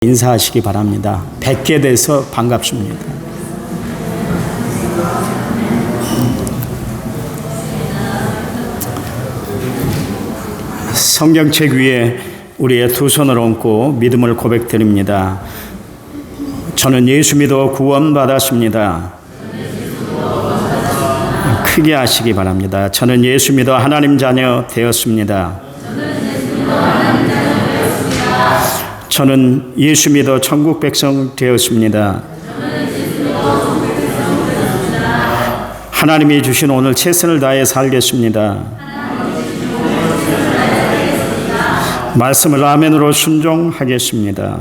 인사하시기 바랍니다. 뵙게 돼서 반갑습니다. 성경책 위에 우리의 두 손을 얹고 믿음을 고백드립니다. 저는 예수 믿어 구원받았습니다. 크게 하시기 바랍니다. 저는 예수 믿어 하나님 자녀 되었습니다. 저는 예수 믿어 천국 백성 되었습니다. 하나님이 주신 오늘 최선을 다해 살겠습니다. 말씀을 아멘으로 순종하겠습니다.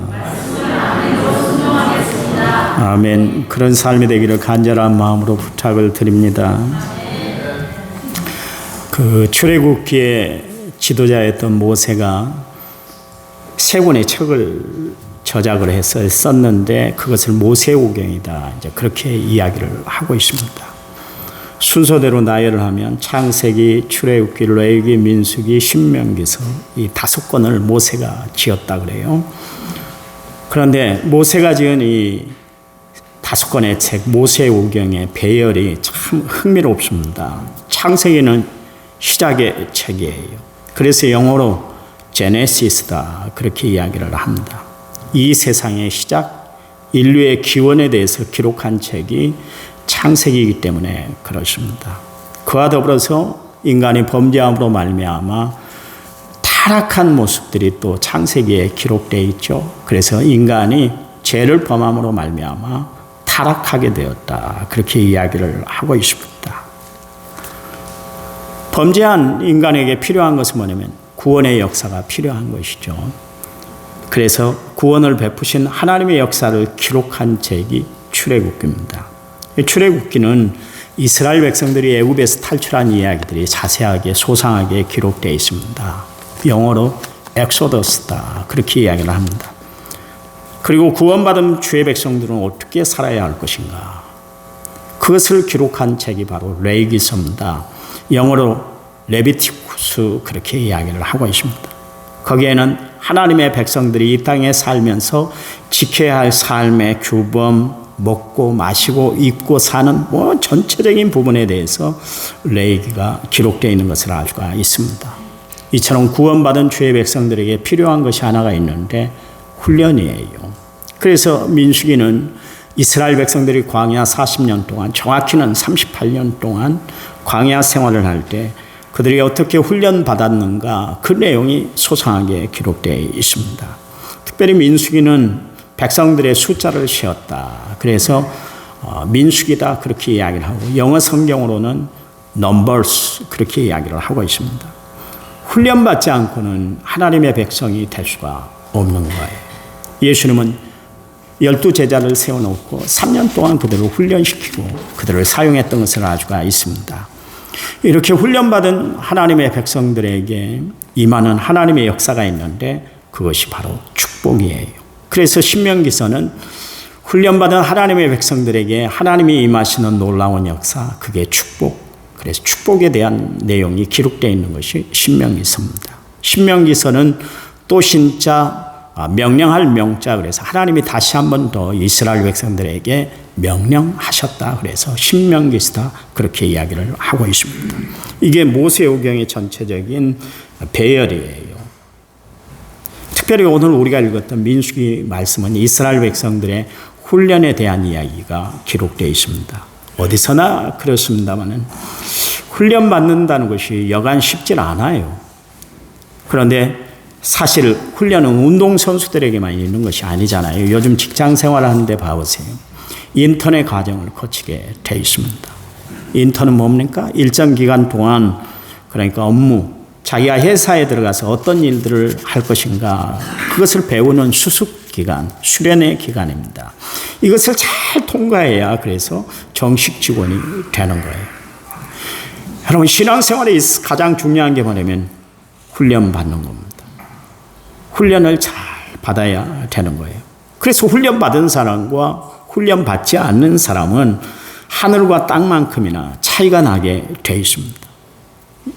아멘. 그런 삶이 되기를 간절한 마음으로 부탁을 드립니다. 출애굽기의 지도자였던 모세가 세 권의 책을 저작을 해서 썼는데 그것을 모세오경이다. 이제 그렇게 이야기를 하고 있습니다. 순서대로 나열을 하면 창세기, 출애굽기, 레위기, 민수기, 신명기서 이 5권을 모세가 지었다 그래요. 그런데 모세가 지은 이 5권의 책 모세오경의 배열이 참 흥미롭습니다. 창세기는 시작의 책이에요. 그래서 영어로 제네시스다 그렇게 이야기를 합니다. 이 세상의 시작, 인류의 기원에 대해서 기록한 책이 창세기이기 때문에 그렇습니다. 그와 더불어서 인간이 범죄함으로 말미암아 타락한 모습들이 또 창세기에 기록되어 있죠. 그래서 인간이 죄를 범함으로 말미암아 타락하게 되었다 그렇게 이야기를 하고 있습니다. 범죄한 인간에게 필요한 것은 뭐냐면 구원의 역사가 필요한 것이죠. 그래서 구원을 베푸신 하나님의 역사를 기록한 책이 출애굽기입니다. 출애굽기는 이스라엘 백성들이 애굽에서 탈출한 이야기들이 자세하게 소상하게 기록되어 있습니다. 영어로 엑소더스다 그렇게 이야기를 합니다. 그리고 구원받은 주의 백성들은 어떻게 살아야 할 것인가, 그것을 기록한 책이 바로 레위기서입니다. 영어로 레비티쿠스 그렇게 이야기를 하고 있습니다. 거기에는 하나님의 백성들이 이 땅에 살면서 지켜야 할 삶의 규범, 먹고 마시고 입고 사는 전체적인 부분에 대해서 레위기가 기록되어 있는 것을 알 수가 있습니다. 이처럼 구원받은 주의 백성들에게 필요한 것이 하나가 있는데 훈련이에요. 그래서 민수기는 이스라엘 백성들이 광야 40년 동안, 정확히는 38년 동안 광야 생활을 할 때 그들이 어떻게 훈련받았는가 그 내용이 소상하게 기록되어 있습니다. 특별히 민수기는 백성들의 숫자를 세었다. 그래서 민수기다 그렇게 이야기를 하고 영어 성경으로는 Numbers 그렇게 이야기를 하고 있습니다. 훈련받지 않고는 하나님의 백성이 될 수가 없는 거예요. 예수님은 12제자를 세워놓고 3년 동안 그들을 훈련시키고 그들을 사용했던 것을 알 수가 있습니다. 이렇게 훈련받은 하나님의 백성들에게 임하는 하나님의 역사가 있는데 그것이 바로 축복이에요. 그래서 신명기서는 훈련받은 하나님의 백성들에게 하나님이 임하시는 놀라운 역사, 그게 축복, 그래서 축복에 대한 내용이 기록되어 있는 것이 신명기서입니다. 신명기서는 또 신자, 명령할 명자, 그래서 하나님이 다시 한 번 더 이스라엘 백성들에게 명령하셨다. 그래서 신명기서다 그렇게 이야기를 하고 있습니다. 이게 모세오경의 전체적인 배열이에요. 특별히 오늘 우리가 읽었던 민수기 말씀은 이스라엘 백성들의 훈련에 대한 이야기가 기록되어 있습니다. 어디서나 그렇습니다만 훈련받는다는 것이 여간 쉽지 않아요. 그런데 사실 훈련은 운동선수들에게만 있는 것이 아니잖아요. 요즘 직장 생활을 하는데 봐보세요. 인턴의 과정을 거치게 되어 있습니다. 인턴은 뭡니까? 일정 기간 동안 그러니까 업무, 자기가 회사에 들어가서 어떤 일들을 할 것인가 그것을 배우는 수습기간, 수련의 기간입니다. 이것을 잘 통과해야 그래서 정식 직원이 되는 거예요. 여러분 신앙생활에 가장 중요한 게 뭐냐면 훈련받는 겁니다. 훈련을 잘 받아야 되는 거예요. 그래서 훈련받은 사람과 훈련받지 않는 사람은 하늘과 땅만큼이나 차이가 나게 되어 있습니다.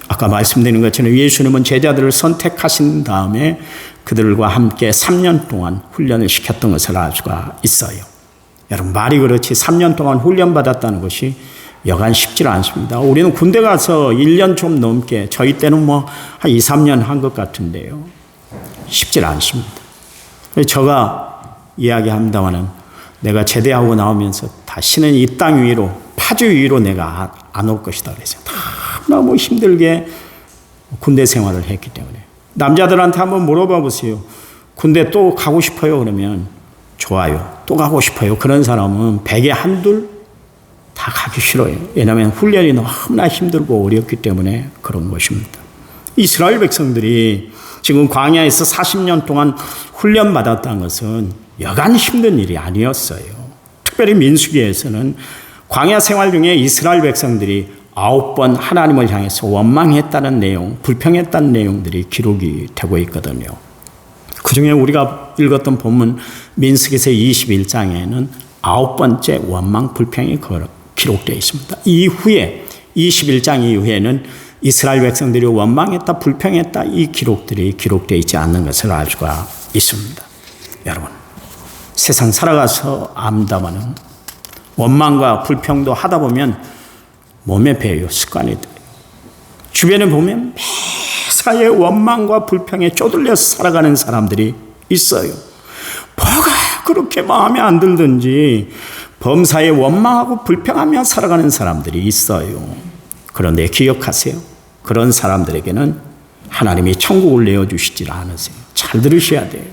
아까 말씀드린 것처럼 예수님은 제자들을 선택하신 다음에 그들과 함께 3년 동안 훈련을 시켰던 것을 알 수가 있어요. 여러분, 말이 그렇지 3년 동안 훈련받았다는 것이 여간 쉽지 않습니다. 우리는 군대 가서 1년 좀 넘게, 저희 때는 뭐 한 2, 3년 한 것 같은데요. 쉽지 않습니다. 제가 이야기합니다마는 내가 제대하고 나오면서 다시는 이 땅 위로, 파주 위로 내가 안 올 것이다 그랬어요. 너무 힘들게 군대 생활을 했기 때문에. 남자들한테 한번 물어봐 보세요. 군대 또 가고 싶어요? 그러면 좋아요. 또 가고 싶어요. 그런 사람은 100에 한둘 다 가기 싫어요. 왜냐하면 훈련이 너무나 힘들고 어렵기 때문에 그런 것입니다. 이스라엘 백성들이 지금 광야에서 40년 동안 훈련받았다는 것은 여간 힘든 일이 아니었어요. 특별히 민수기에서는 광야 생활 중에 이스라엘 백성들이 9번 하나님을 향해서 원망했다는 내용, 불평했다는 내용들이 기록이 되고 있거든요. 그 중에 우리가 읽었던 본문 민수기서 21장에는 9번째 원망 불평이 기록되어 있습니다. 이후에 21장 이후에는 이스라엘 백성들이 원망했다, 불평했다 이 기록들이 기록되어 있지 않는 것을 알 수가 있습니다. 여러분, 세상 살아가서 압니다마는 원망과 불평도 하다 보면 몸에 배요. 습관이 돼요. 주변에 보면 매사에 원망과 불평에 쪼들려서 살아가는 사람들이 있어요. 뭐가 그렇게 마음에 안 들든지 범사에 원망하고 불평하며 살아가는 사람들이 있어요. 그런데 기억하세요. 그런 사람들에게는 하나님이 천국을 내어주시질 않으세요. 잘 들으셔야 돼요.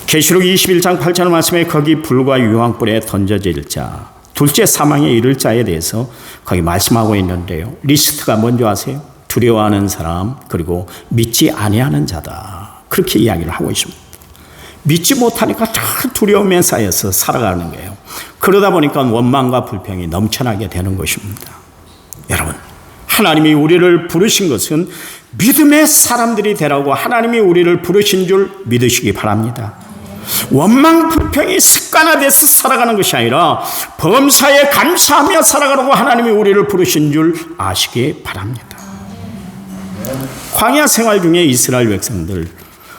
계시록 21장 8절 말씀에 거기 불과 유황불에 던져질 자, 둘째 사망에 이를 자에 대해서 거기 말씀하고 있는데요. 리스트가 뭔지 아세요? 두려워하는 사람, 그리고 믿지 아니하는 자다. 그렇게 이야기를 하고 있습니다. 믿지 못하니까 다 두려움에 쌓여서 살아가는 거예요. 그러다 보니까 원망과 불평이 넘쳐나게 되는 것입니다. 여러분, 하나님이 우리를 부르신 것은 믿음의 사람들이 되라고 하나님이 우리를 부르신 줄 믿으시기 바랍니다. 원망 불평이 습관화돼서 살아가는 것이 아니라 범사에 감사하며 살아가라고 하나님이 우리를 부르신 줄 아시기 바랍니다. 광야 생활 중에 이스라엘 백성들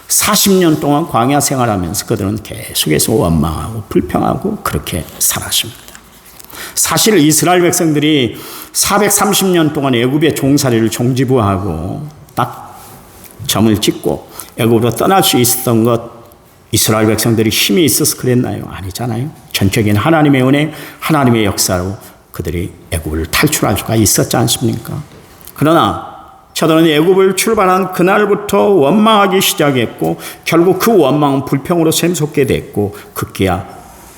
40년 동안 광야 생활하면서 그들은 계속해서 원망하고 불평하고 그렇게 살았습니다. 사실 이스라엘 백성들이 430년 동안 애굽의 종살이를 종지부하고 딱 점을 찍고 애굽으로 떠날 수 있었던 것, 이스라엘 백성들이 힘이 있어서 그랬나요? 아니잖아요. 전적인 하나님의 은혜, 하나님의 역사로 그들이 애굽을 탈출할 수가 있었지 않습니까? 그러나 저들은 애굽을 출발한 그날부터 원망하기 시작했고 결국 그 원망은 불평으로 샘솟게 됐고 급기야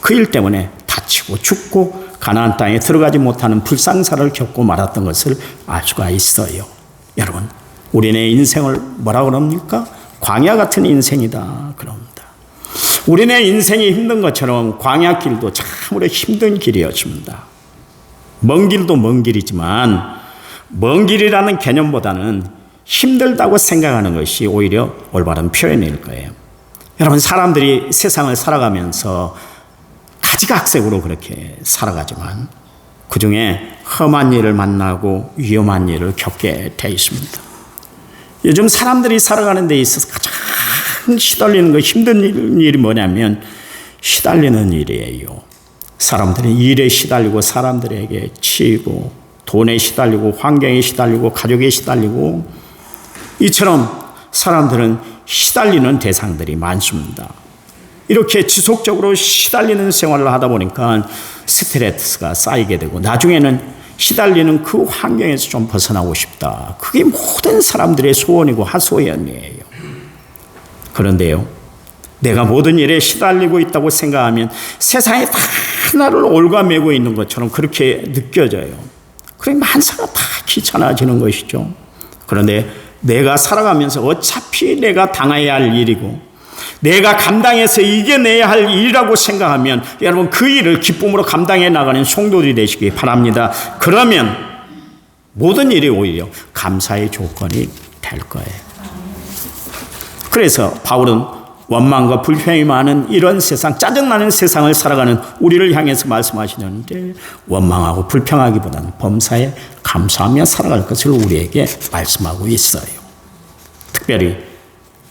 그 일 때문에 다치고 죽고 가나안 땅에 들어가지 못하는 불상사를 겪고 말았던 것을 알 수가 있어요. 여러분, 우리네 인생을 뭐라 그럽니까? 광야 같은 인생이다 그럽니다. 우리네 인생이 힘든 것처럼 광야길도 참으로 힘든 길이었습니다. 먼 길도 먼 길이지만 먼 길이라는 개념보다는 힘들다고 생각하는 것이 오히려 올바른 표현일 거예요. 여러분, 사람들이 세상을 살아가면서 가지각색으로 그렇게 살아가지만 그 중에 험한 일을 만나고 위험한 일을 겪게 돼 있습니다. 요즘 사람들이 살아가는 데 있어서 가장 시달리는 거, 힘든 일이 뭐냐면 시달리는 일이에요. 사람들이 일에 시달리고 사람들에게 치이고 돈에 시달리고 환경에 시달리고 가족에 시달리고 이처럼 사람들은 시달리는 대상들이 많습니다. 이렇게 지속적으로 시달리는 생활을 하다 보니까 스트레스가 쌓이게 되고 나중에는 시달리는 그 환경에서 좀 벗어나고 싶다. 그게 모든 사람들의 소원이고 하소연이에요. 그런데요, 내가 모든 일에 시달리고 있다고 생각하면 세상에 다 하나를 올가매고 있는 것처럼 그렇게 느껴져요. 그래 만사가 다 귀찮아지는 것이죠. 그런데 내가 살아가면서 어차피 내가 당해야 할 일이고 내가 감당해서 이겨내야 할 일이라고 생각하면 여러분 그 일을 기쁨으로 감당해 나가는 성도들이 되시기 바랍니다. 그러면 모든 일이 오히려 감사의 조건이 될 거예요. 그래서 바울은 원망과 불평이 많은 이런 세상, 짜증나는 세상을 살아가는 우리를 향해서 말씀하시는데 원망하고 불평하기보다는 범사에 감사하며 살아갈 것을 우리에게 말씀하고 있어요. 특별히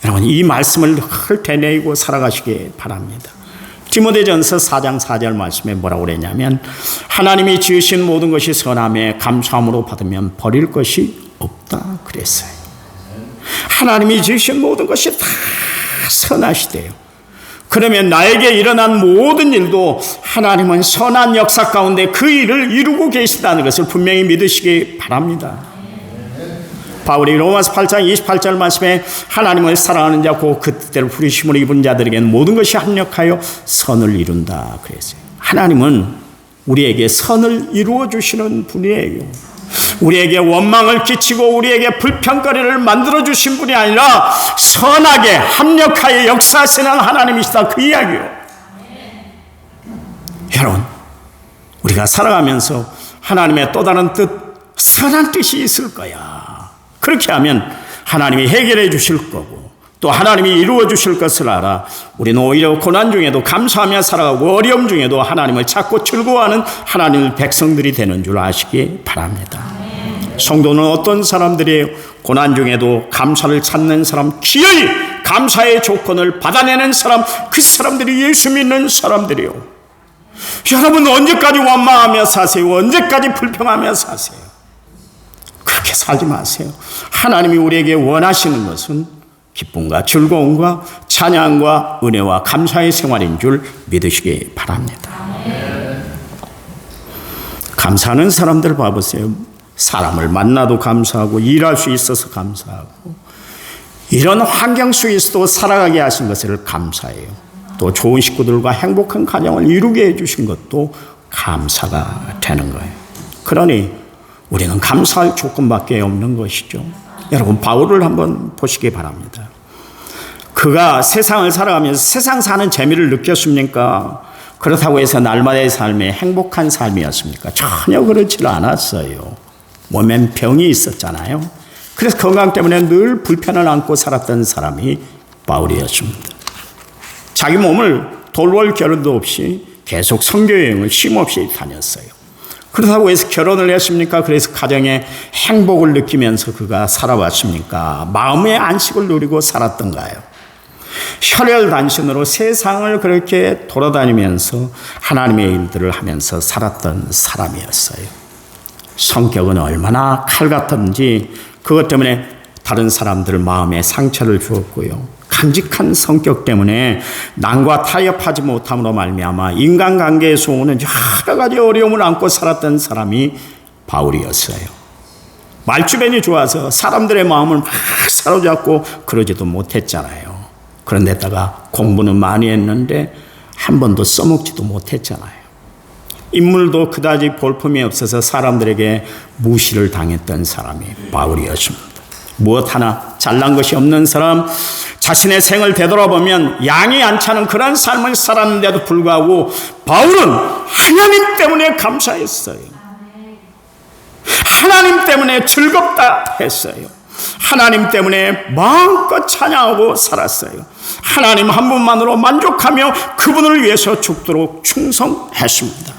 여러분 이 말씀을 늘 되뇌이고 살아가시기 바랍니다. 디모데전서 4장 4절 말씀에 뭐라고 그랬냐면 하나님이 지으신 모든 것이 선함에 감사함으로 받으면 버릴 것이 없다 그랬어요. 하나님이 지으신 모든 것이 다 선하시대요. 그러면 나에게 일어난 모든 일도 하나님은 선한 역사 가운데 그 일을 이루고 계시다는 것을 분명히 믿으시기 바랍니다. 바울이 로마서 8장 28절 말씀에 하나님을 사랑하는 자 곧 그 뜻대로 부르심을 입은 자들에게는 모든 것이 합력하여 선을 이룬다 그랬어요. 하나님은 우리에게 선을 이루어 주시는 분이에요. 우리에게 원망을 끼치고 우리에게 불평거리를 만들어 주신 분이 아니라 선하게 합력하여 역사하시는 하나님이시다 그 이야기요. 여러분 우리가 살아가면서 하나님의 또 다른 뜻, 선한 뜻이 있을 거야. 그렇게 하면 하나님이 해결해 주실 거고 또 하나님이 이루어 주실 것을 알아 우리는 오히려 고난 중에도 감사하며 살아가고 어려움 중에도 하나님을 찾고 즐거워하는 하나님의 백성들이 되는 줄 아시기 바랍니다. 성도는 어떤 사람들이에요? 고난 중에도 감사를 찾는 사람, 기어이 감사의 조건을 받아내는 사람, 그 사람들이 예수 믿는 사람들이요. 여러분 언제까지 원망하며 사세요? 언제까지 불평하며 사세요? 그렇게 살지 마세요. 하나님이 우리에게 원하시는 것은 기쁨과 즐거움과 찬양과 은혜와 감사의 생활인 줄 믿으시기 바랍니다. 감사하는 사람들 봐보세요. 사람을 만나도 감사하고 일할 수 있어서 감사하고 이런 환경 속에서도 살아가게 하신 것을 감사해요. 또 좋은 식구들과 행복한 가정을 이루게 해주신 것도 감사가 되는 거예요. 그러니 우리는 감사할 조건밖에 없는 것이죠. 여러분 바울을 한번 보시기 바랍니다. 그가 세상을 살아가면서 세상 사는 재미를 느꼈습니까? 그렇다고 해서 날마다의 삶이 행복한 삶이었습니까? 전혀 그렇지 않았어요. 몸엔 병이 있었잖아요. 그래서 건강 때문에 늘 불편을 안고 살았던 사람이 바울이었습니다. 자기 몸을 돌볼 겨를도 없이 계속 선교 여행을 쉼없이 다녔어요. 그렇다고 해서 결혼을 했습니까? 그래서 가정의 행복을 느끼면서 그가 살아왔습니까? 마음의 안식을 누리고 살았던가요? 혈혈단신으로 세상을 그렇게 돌아다니면서 하나님의 일들을 하면서 살았던 사람이었어요. 성격은 얼마나 칼 같은지 그것 때문에 다른 사람들 마음에 상처를 주었고요. 간직한 성격 때문에 남과 타협하지 못함으로 말미암아 인간관계에서 오는 여러 가지 어려움을 안고 살았던 사람이 바울이었어요. 말주변이 좋아서 사람들의 마음을 막 사로잡고 그러지도 못했잖아요. 그런데다가 공부는 많이 했는데 한 번도 써먹지도 못했잖아요. 인물도 그다지 볼품이 없어서 사람들에게 무시를 당했던 사람이 바울이었습니다. 무엇 하나 잘난 것이 없는 사람, 자신의 생을 되돌아보면 양이 안 차는 그런 삶을 살았는데도 불구하고 바울은 하나님 때문에 감사했어요. 하나님 때문에 즐겁다 했어요. 하나님 때문에 마음껏 찬양하고 살았어요. 하나님 한 분만으로 만족하며 그분을 위해서 죽도록 충성했습니다.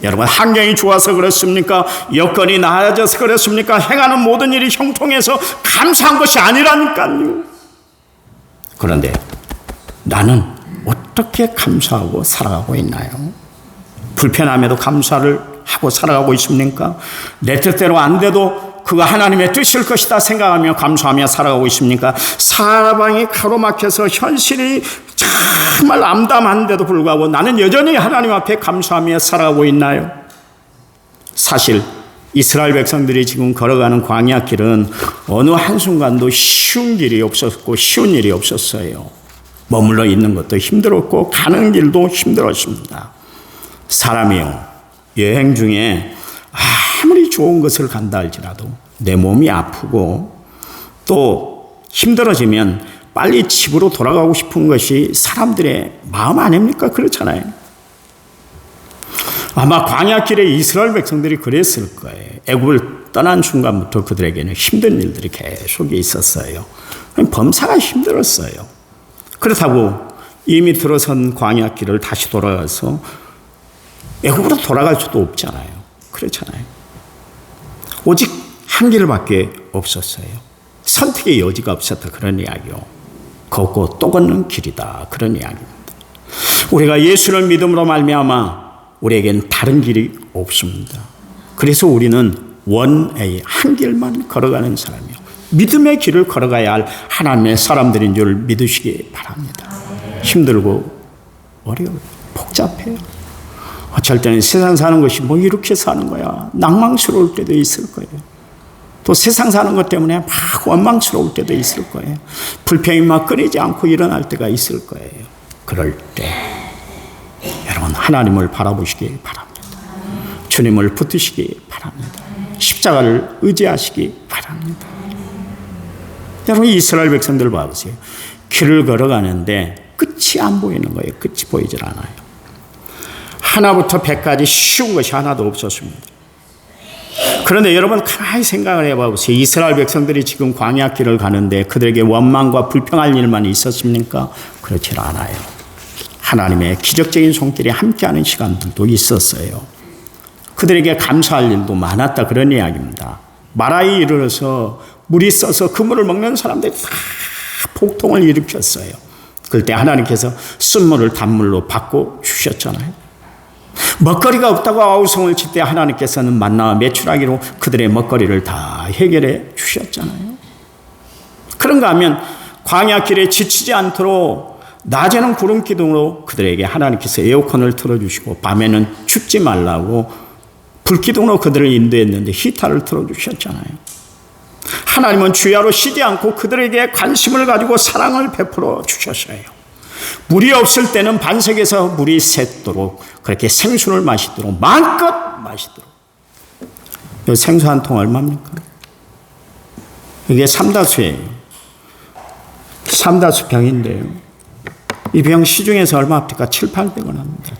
여러분 환경이 좋아서 그렇습니까? 여건이 나아져서 그렇습니까? 행하는 모든 일이 형통해서 감사한 것이 아니라니까요. 그런데 나는 어떻게 감사하고 살아가고 있나요? 불편함에도 감사를 하고 살아가고 있습니까? 내 뜻대로 안 돼도 그가 하나님의 뜻일 것이다 생각하며 감사하며 살아가고 있습니까? 사방이 가로막혀서 현실이 정말 암담한데도 불구하고 나는 여전히 하나님 앞에 감사하며 살아가고 있나요? 사실 이스라엘 백성들이 지금 걸어가는 광야길은 어느 한순간도 쉬운 길이 없었고 쉬운 일이 없었어요. 머물러 있는 것도 힘들었고 가는 길도 힘들었습니다. 사람이요, 여행 중에 아무리 좋은 것을 간다 할지라도 내 몸이 아프고 또 힘들어지면 빨리 집으로 돌아가고 싶은 것이 사람들의 마음 아닙니까? 그렇잖아요. 아마 광야길에 이스라엘 백성들이 그랬을 거예요. 애굽을 떠난 순간부터 그들에게는 힘든 일들이 계속 있었어요. 범사가 힘들었어요. 그렇다고 이미 들어선 광야길을 다시 돌아가서 애굽으로 돌아갈 수도 없잖아요. 그렇잖아요. 오직 한 길밖에 없었어요. 선택의 여지가 없었다. 그런 이야기요. 걷고 또 걷는 길이다. 그런 이야기입니다. 우리가 예수를 믿음으로 말미암아 우리에겐 다른 길이 없습니다. 그래서 우리는 원웨이 한 길만 걸어가는 사람이요. 믿음의 길을 걸어가야 할 하나님의 사람들인 줄 믿으시기 바랍니다. 힘들고 어려워요. 복잡해요. 어쩔 때는 세상 사는 것이 뭐 이렇게 사는 거야. 낭망스러울 때도 있을 거예요. 또 세상 사는 것 때문에 막 원망스러울 때도 있을 거예요. 불평이 막 끊이지 않고 일어날 때가 있을 거예요. 그럴 때 여러분 하나님을 바라보시기 바랍니다. 주님을 붙드시기 바랍니다. 십자가를 의지하시기 바랍니다. 여러분 이스라엘 백성들 봐보세요. 길을 걸어가는데 끝이 안 보이는 거예요. 끝이 보이질 않아요. 하나부터 100까지 쉬운 것이 하나도 없었습니다. 그런데 여러분 가만히 생각을 해봐보세요. 이스라엘 백성들이 지금 광야 길을 가는데 그들에게 원망과 불평할 일만 있었습니까? 그렇지 않아요. 하나님의 기적적인 손길이 함께하는 시간들도 있었어요. 그들에게 감사할 일도 많았다. 그런 이야기입니다. 마라에 이르러서 물이 써서 그 물을 먹는 사람들이 다 폭동을 일으켰어요. 그럴 때 하나님께서 쓴물을 단물로 바꿔 주셨잖아요. 먹거리가 없다고 아우성을 칠 때 하나님께서는 만나와 메추라기로 그들의 먹거리를 다 해결해 주셨잖아요. 그런가 하면 광야 길에 지치지 않도록 낮에는 구름 기둥으로 그들에게 하나님께서 에어컨을 틀어주시고 밤에는 춥지 말라고 불기둥으로 그들을 인도했는데 히터를 틀어주셨잖아요. 하나님은 주야로 쉬지 않고 그들에게 관심을 가지고 사랑을 베풀어 주셨어요. 물이 없을 때는 반석에서 물이 샜도록 그렇게 생수를 마시도록 마음껏 마시도록. 이 생수 한 통 얼마입니까? 이게 삼다수예요. 삼다수 병인데요. 이 병 시중에서 얼마 합니까? 700~800원 합니다.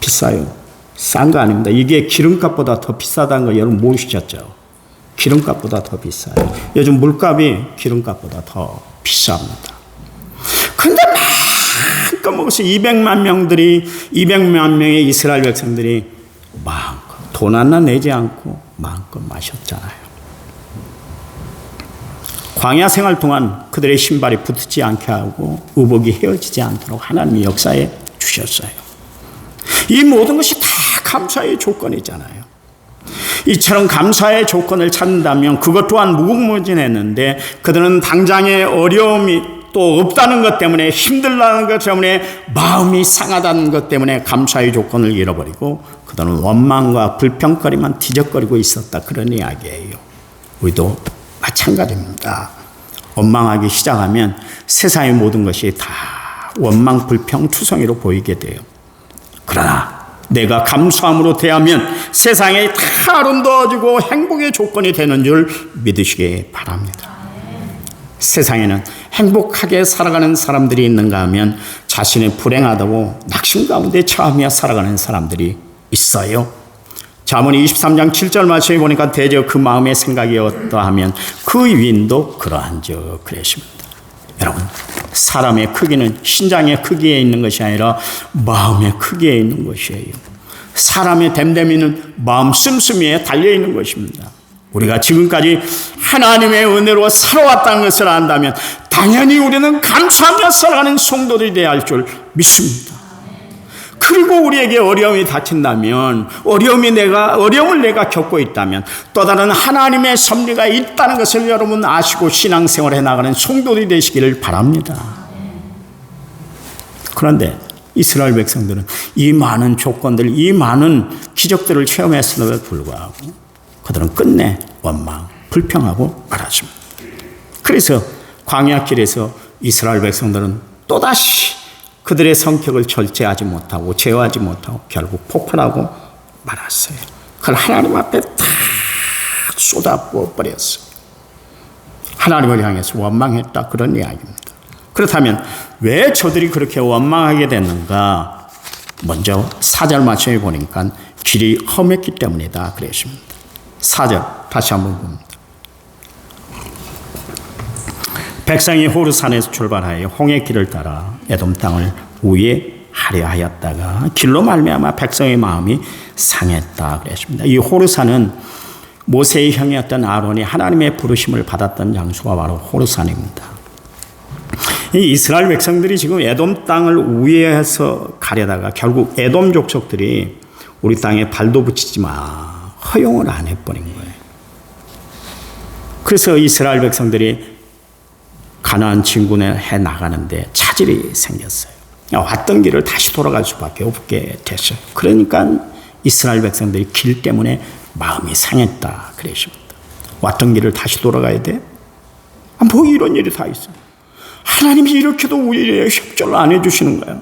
비싸요. 싼 거 아닙니다. 이게 기름값보다 더 비싸다는 거 여러분 모르셨죠? 기름값보다 더 비싸요. 요즘 물값이 기름값보다 더 비쌉니다. 근데 마음껏 먹어서 200만 명의 이스라엘 백성들이 마음껏 돈 하나 내지 않고 마음껏 마셨잖아요. 광야 생활 동안 그들의 신발이 붙지 않게 하고 의복이 헤어지지 않도록 하나님이 역사해 주셨어요. 이 모든 것이 다 감사의 조건이잖아요. 이처럼 감사의 조건을 찾는다면 그것 또한 무궁무진했는데 그들은 당장의 어려움이 또 없다는 것 때문에 힘들다는 것 때문에 마음이 상하다는 것 때문에 감사의 조건을 잃어버리고 그들은 원망과 불평거리만 뒤적거리고 있었다. 그런 이야기예요. 우리도 마찬가지입니다. 원망하기 시작하면 세상의 모든 것이 다 원망, 불평, 투성이로 보이게 돼요. 그러나 내가 감사함으로 대하면 세상에 다 아름다워지고 행복의 조건이 되는 줄 믿으시기 바랍니다. 세상에는 행복하게 살아가는 사람들이 있는가 하면 자신이 불행하다고 낙심 가운데 처하며 살아가는 사람들이 있어요. 잠언 23장 7절 말씀에 보니까 대저 그 마음의 생각이 어떠하면 그 위인도 그러한즉 그랬습니다. 여러분 사람의 크기는 신장의 크기에 있는 것이 아니라 마음의 크기에 있는 것이에요. 사람의 됨됨이는 마음 씀씀이에 달려있는 것입니다. 우리가 지금까지 하나님의 은혜로 살아왔다는 것을 안다면 당연히 우리는 감사하며 살아가는 성도들이 되어야 할 줄 믿습니다. 그리고 우리에게 어려움이 닥친다면 어려움을 내가 겪고 있다면 또 다른 하나님의 섭리가 있다는 것을 여러분 아시고 신앙생활을 해나가는 성도들이 되시기를 바랍니다. 그런데 이스라엘 백성들은 이 많은 조건들, 이 많은 기적들을 체험했음에도 불구하고 그들은 끝내 원망, 불평하고 말았습니다. 그래서 광야길에서 이스라엘 백성들은 또다시 그들의 성격을 절제하지 못하고 제어하지 못하고 결국 폭발하고 말았어요. 그걸 하나님 앞에 다 쏟아부어 버렸어요. 하나님을 향해서 원망했다. 그런 이야기입니다. 그렇다면 왜 저들이 그렇게 원망하게 됐는가? 먼저 4절 말씀에 보니까 길이 험했기 때문이다 그랬습니다. 4절 다시 한번 봅니다. 백성이 호르산에서 출발하여 홍해 길을 따라 에돔 땅을 우회하려 하였다가 길로 말미암아 백성의 마음이 상했다 그랬습니다. 이 호르산은 모세의 형이었던 아론이 하나님의 부르심을 받았던 장소가 바로 호르산입니다. 이 이스라엘 백성들이 지금 에돔 땅을 우회해서 가려다가 결국 에돔 족속들이 우리 땅에 발도 붙이지 마 허용을 안 해버린 거예요. 그래서 이스라엘 백성들이 가나안 진군에 해 나가는데 차질이 생겼어요. 왔던 길을 다시 돌아갈 수밖에 없게 됐어요. 그러니까 이스라엘 백성들이 길 때문에 마음이 상했다 그랬습니다. 왔던 길을 다시 돌아가야 돼? 뭐 이런 일이 다 있어. 하나님이 이렇게도 우리에게 협조를 안 해주시는 거야.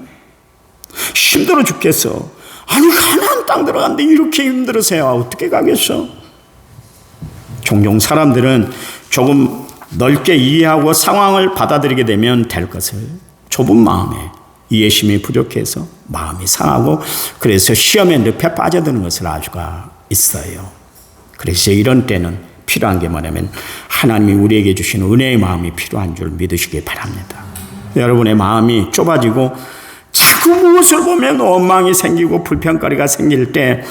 힘들어 죽겠어. 아니 가나안 땅 들어갔는데 이렇게 힘들으세요. 어떻게 가겠어? 종종 사람들은 조금 넓게 이해하고 상황을 받아들이게 되면 될 것을 좁은 마음에 이해심이 부족해서 마음이 상하고 그래서 시험의 늪에 빠져드는 것을 알 수가 있어요. 그래서 이런 때는 필요한 게 뭐냐면 하나님이 우리에게 주시는 은혜의 마음이 필요한 줄 믿으시기 바랍니다. 여러분의 마음이 좁아지고 자꾸 무엇을 보면 원망이 생기고 불평거리가 생길 때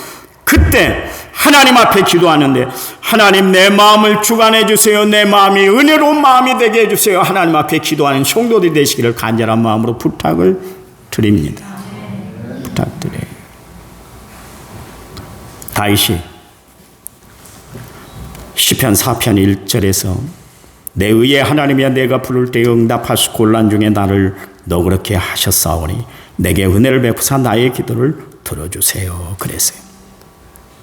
그때 하나님 앞에 기도하는데 하나님 내 마음을 주관해 주세요. 내 마음이 은혜로운 마음이 되게 해주세요. 하나님 앞에 기도하는 성도들이 되시기를 간절한 마음으로 부탁을 드립니다. 부탁드려요. 다윗이 시편 4편 1절에서 내 의의 하나님이여 내가 부를 때 응답하시고 곤란 중에 나를 너그럽게 하셨사오니 내게 은혜를 베푸사 나의 기도를 들어주세요. 그랬어요.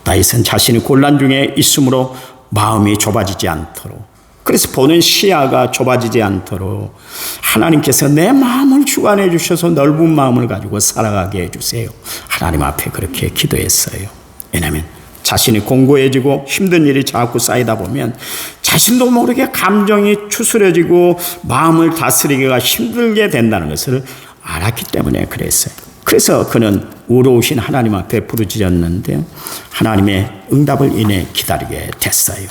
다윗은 자신이 곤란 중에 있으므로 마음이 좁아지지 않도록 그래서 보는 시야가 좁아지지 않도록 하나님께서 내 마음을 주관해 주셔서 넓은 마음을 가지고 살아가게 해주세요. 하나님 앞에 그렇게 기도했어요. 왜냐하면 자신이 공고해지고 힘든 일이 자꾸 쌓이다 보면 자신도 모르게 감정이 추스려지고 마음을 다스리기가 힘들게 된다는 것을 알았기 때문에 그랬어요. 그래서 그는 의로우신 하나님 앞에 부르짖었는데 하나님의 응답을 인해 기다리게 됐어요.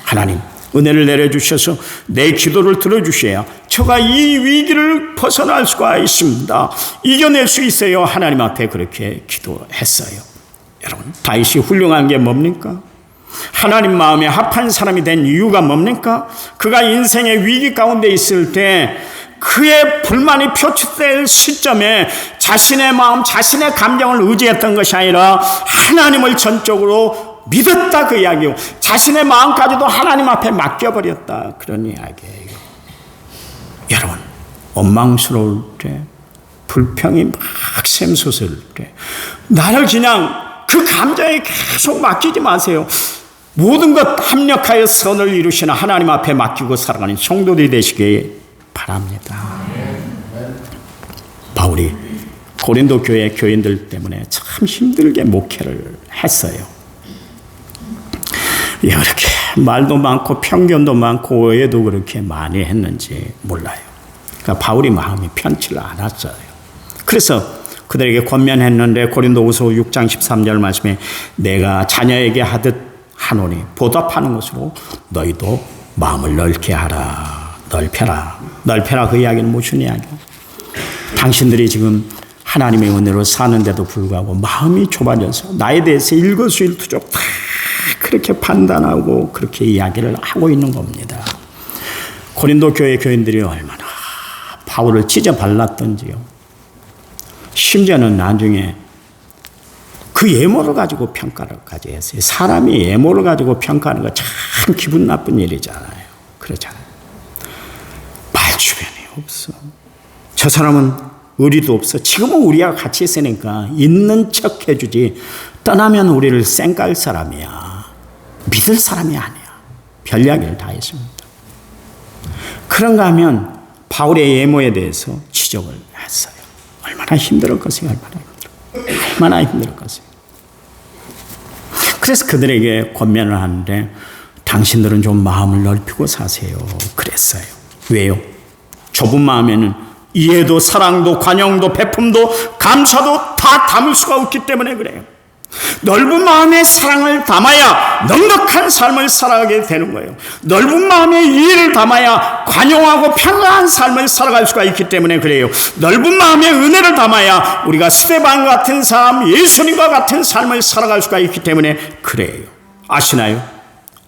하나님 은혜를 내려주셔서 내 기도를 들어주셔야 저가 이 위기를 벗어날 수가 있습니다. 이겨낼 수 있어요. 하나님 앞에 그렇게 기도했어요. 여러분 다윗이 훌륭한 게 뭡니까? 하나님 마음에 합한 사람이 된 이유가 뭡니까? 그가 인생의 위기 가운데 있을 때 그의 불만이 표출될 시점에 자신의 마음, 자신의 감정을 의지했던 것이 아니라 하나님을 전적으로 믿었다 그 이야기요. 자신의 마음까지도 하나님 앞에 맡겨버렸다 그런 이야기예요. 여러분 원망스러울 때 불평이 막 샘솟을 때 나를 그냥 그 감정에 계속 맡기지 마세요. 모든 것 합력하여 선을 이루시는 하나님 앞에 맡기고 살아가는 성도들이 되시길 바랍니다. 바울이 고린도 교회 교인들 때문에 참 힘들게 목회를 했어요. 이렇게 말도 많고 편견도 많고 오해도 그렇게 많이 했는지 몰라요. 그러니까 바울이 마음이 편치를 않았어요. 그래서 그들에게 권면했는데 고린도후서 6장 13절 말씀에 내가 자녀에게 하듯 하노니 보답하는 것으로 너희도 마음을 넓게 하라. 넓혀라. 넓혀라 그 이야기는 무슨 이야기야? 당신들이 지금 하나님의 은혜로 사는데도 불구하고 마음이 좁아져서 나에 대해서 일거수일투족 다 그렇게 판단하고 그렇게 이야기를 하고 있는 겁니다. 고린도 교회 교인들이 얼마나 바울을 찢어 발랐던지요. 심지어는 나중에 그 예모를 가지고 평가를까지 했어요. 사람이 예모를 가지고 평가하는 거 참 기분 나쁜 일이잖아요. 그러잖아요. 말 주변이 없어. 저 사람은 의리도 없어. 지금은 우리가 같이 있으니까 있는 척 해주지 떠나면 우리를 쌩깔 사람이야. 믿을 사람이 아니야. 별 이야기를 다 했습니다. 그런가 하면 바울의 예모에 대해서 지적을 했어요. 얼마나 힘들었겠어요. 얼마나 힘들었겠어요. 그래서 그들에게 권면을 하는데 당신들은 좀 마음을 넓히고 사세요. 그랬어요. 왜요? 좁은 마음에는 이해도 사랑도 관용도 베품도 감사도 다 담을 수가 없기 때문에 그래요. 넓은 마음의 사랑을 담아야 넉넉한 삶을 살아가게 되는 거예요. 넓은 마음의 이해를 담아야 관용하고 평안한 삶을 살아갈 수가 있기 때문에 그래요. 넓은 마음의 은혜를 담아야 우리가 스데반 같은 삶, 예수님과 같은 삶을 살아갈 수가 있기 때문에 그래요. 아시나요?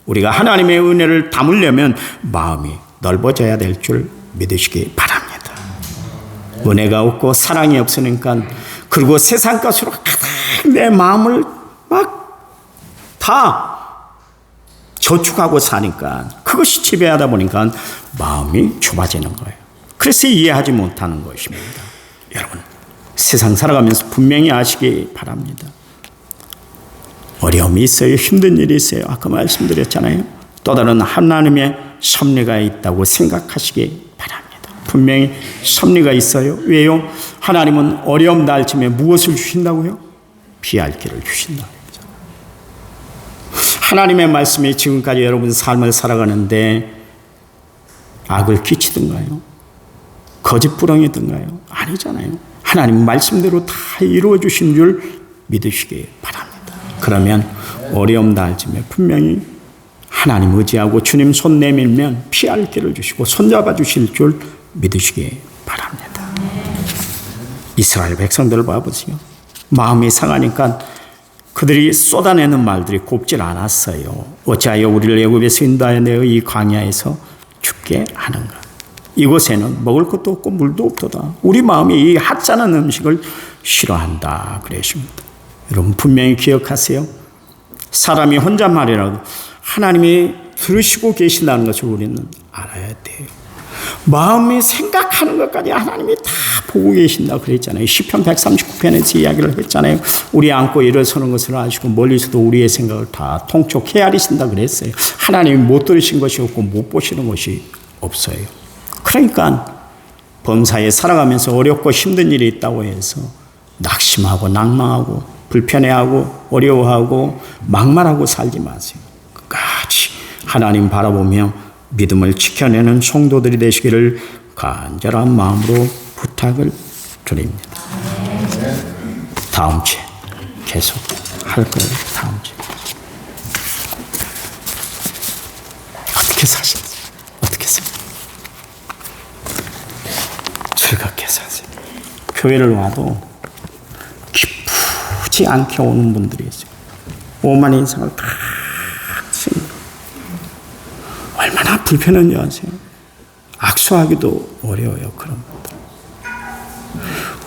우리가 하나님의 은혜를 담으려면 마음이 넓어져야 될 줄 믿으시기 바랍니다. 은혜가 없고 사랑이 없으니까, 그리고 세상 것으로 가득 내 마음을 막 다 저축하고 사니까, 그것이 지배하다 보니까 마음이 좁아지는 거예요. 그래서 이해하지 못하는 것입니다. 여러분, 세상 살아가면서 분명히 아시기 바랍니다. 어려움이 있어요. 힘든 일이 있어요. 아까 말씀드렸잖아요. 또 다른 하나님의 섭리가 있다고 생각하시기 바랍니다. 분명히 섭리가 있어요. 왜요? 하나님은 어려움 날 쯤에 무엇을 주신다고요? 피할 길을 주신다. 하나님의 말씀이 지금까지 여러분 삶을 살아가는데 악을 끼치든가요? 거짓부렁이든가요? 아니잖아요. 하나님 말씀대로 다 이루어 주신 줄 믿으시기 바랍니다. 그러면 어려움 날 쯤에 분명히 하나님 의지하고 주님 손 내밀면 피할 길을 주시고 손잡아 주실 줄 믿으시기 바랍니다. 이스라엘 백성들을 봐보세요. 마음이 상하니까 그들이 쏟아내는 말들이 곱질 않았어요. 어찌하여 우리를 애굽에서 인도하여 내어 이 광야에서 죽게 하는가? 이곳에는 먹을 것도 없고 물도 없도다. 우리 마음이 이 하찮은 음식을 싫어한다 그러십니다. 여러분 분명히 기억하세요. 사람이 혼잣말이라도 하나님이 들으시고 계신다는 것을 우리는 알아야 돼요. 마음이 생각하는 것까지 하나님이 다 보고 계신다 그랬잖아요. 시편 139편에서 이야기를 했잖아요. 우리 안고 일어서는 것을 아시고 멀리서도 우리의 생각을 다 통촉 헤아리신다 그랬어요. 하나님이 못 들으신 것이 없고 못 보시는 것이 없어요. 그러니까 범사에 살아가면서 어렵고 힘든 일이 있다고 해서 낙심하고 낭망하고 불편해하고 어려워하고 막말하고 살지 마세요. 끝까지 하나님 바라보며 믿음을 지켜내는 성도들이 되시기를 간절한 마음으로 부탁을 드립니다. 다음 주에 계속 할 거예요. 다음 주에. 어떻게 사셨어요? 어떻게 사세요? 즐겁게 사세요. 교회를 와도 기쁘지 않게 오는 분들이 있어요. 오만 인상을 다 쓰는. 얼마나 불편한지 아세요? 악수하기도 어려워요. 그런 분들.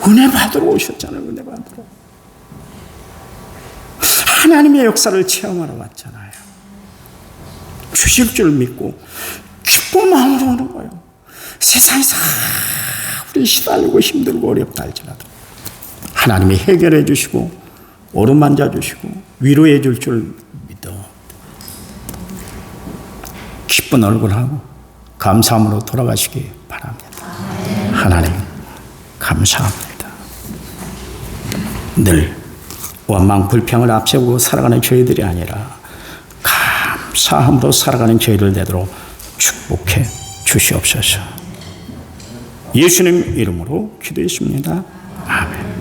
은혜 받으러 오셨잖아요. 은혜 받으러. 하나님의 역사를 체험하러 왔잖아요. 주실 줄 믿고 기쁜 마음으로 오는 거예요. 세상에서 우리 시달리고 힘들고 어렵다 할지라도 하나님이 해결해 주시고 어루만져 주시고 위로해 줄 줄 믿어. 기쁜 얼굴하고 감사함으로 돌아가시기 바랍니다. 하나님 감사합니다. 늘 원망 불평을 앞세우고 살아가는 저희들이 아니라 감사함으로 살아가는 저희를 되도록 축복해 주시옵소서. 예수님 이름으로 기도했습니다. 아멘.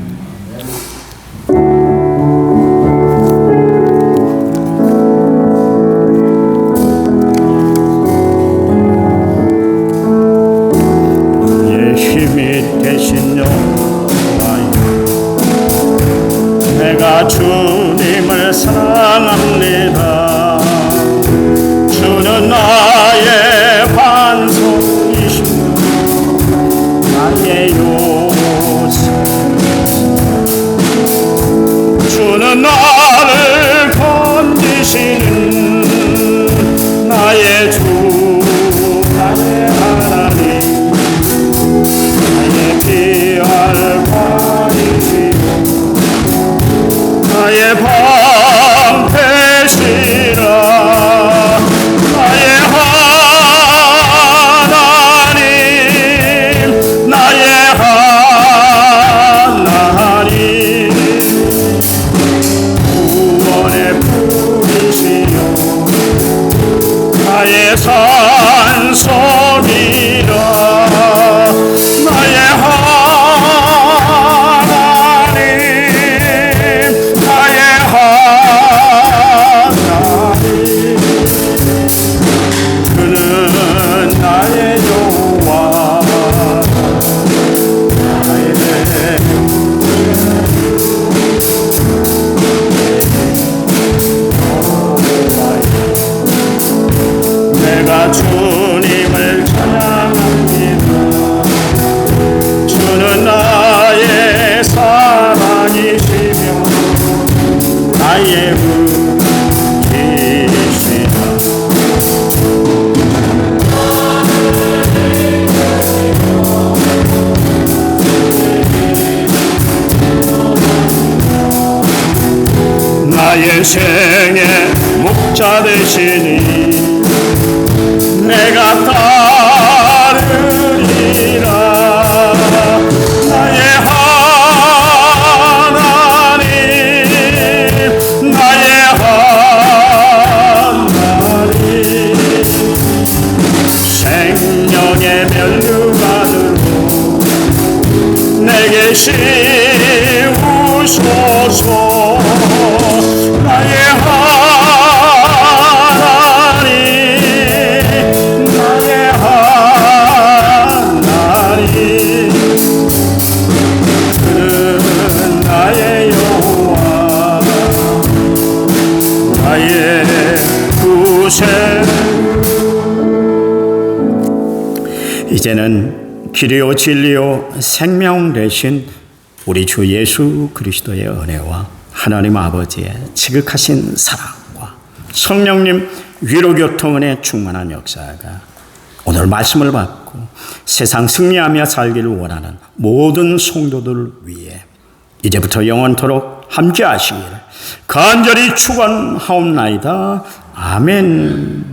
내가 주님을 사랑합니다. 주는 나의 반석이시며 나의 요새. 주는 나를 건지시는 나의 주, 나의 하나님, 나의 피할 관이시며 나의 방패시라. 나의 하나님, 나의 하나님. 나의 의지시다. 나의 생의 목자 되시니 내가 따르리라. 나의 하나님, 나의 하나님, 생명의 면류관으로 내게 씌우소서. 나의 하나님, 나의 하나님, 그는 나의 여호와, 나의 구세. 이제는 길이요 진리요 생명 되신 우리 주 예수 그리스도의 은혜와 하나님 아버지의 지극하신 사랑과 성령님 위로교통은의 충만한 역사가 오늘 말씀을 받고 세상 승리하며 살기를 원하는 모든 성도들 위해 이제부터 영원토록 함께하시기를 간절히 축원하옵나이다. 아멘.